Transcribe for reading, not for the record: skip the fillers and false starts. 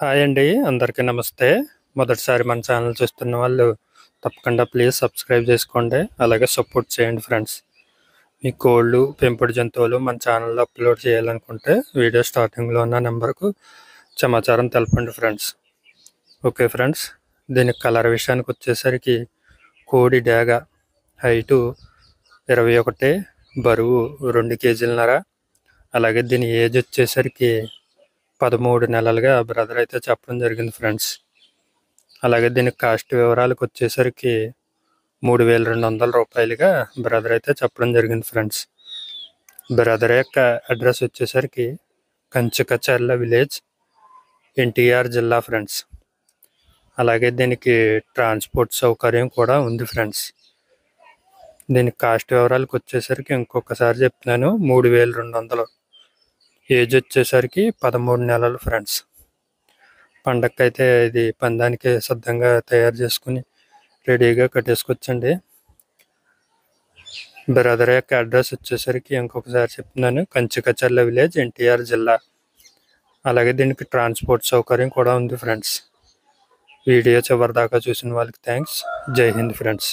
Hi అండి. అందరికీ నమస్తే. మొదటిసారి మన ఛానల్ చూస్తున్న వాళ్ళు తప్పకుండా ప్లీజ్ సబ్స్క్రైబ్ చేసుకోండి. అలాగే సపోర్ట్ చేయండి ఫ్రెండ్స్. మీ కోళ్ళు, పెంపుడు జంతువులు మన ఛానల్లో అప్లోడ్ చేయాలనుకుంటే వీడియో స్టార్టింగ్లో ఉన్న నెంబర్కు సమాచారం తెలపండి ఫ్రెండ్స్. ఓకే ఫ్రెండ్స్, దీని కలర్ విషయానికి వచ్చేసరికి కోడి డేగ, హైటు 21, బరువు 2 కేజీలన్నర. అలాగే దీని ఏజ్ వచ్చేసరికి 13 నెలలుగా బ్రదర్ అయితే చెప్పడం జరిగింది ఫ్రెండ్స్. అలాగే దీని కాస్ట్ వివరాలకు వచ్చేసరికి 3,200 రూపాయలుగా బ్రదర్ అయితే చెప్పడం జరిగింది ఫ్రెండ్స్. బ్రదర్ యొక్క అడ్రస్ వచ్చేసరికి కంచికచర్ల విలేజ్, ఎన్టీఆర్ జిల్లా ఫ్రెండ్స్. అలాగే దీనికి ట్రాన్స్పోర్ట్ సౌకర్యం కూడా ఉంది ఫ్రెండ్స్. దీని కాస్ట్ వివరాలకు వచ్చేసరికి ఇంకొకసారి చెప్తున్నాను, 3,200. ఏజ్ వచ్చేసరికి 13 నెలలు ఫ్రెండ్స్. పండగకైతే ఇది పందానికి సిద్ధంగా తయారు చేసుకుని రెడీగా కట్టేసుకొచ్చండి. బ్రదర్ యొక్క అడ్రస్ వచ్చేసరికి ఇంకొకసారి చెప్తున్నాను, కంచికచర్ల విలేజ్, ఎన్టీఆర్ జిల్లా. అలాగే దీనికి ట్రాన్స్పోర్ట్ సౌకర్యం కూడా ఉంది ఫ్రెండ్స్. వీడియో చివరి దాకా చూసిన వాళ్ళకి థ్యాంక్స్. జై హింద్ ఫ్రెండ్స్.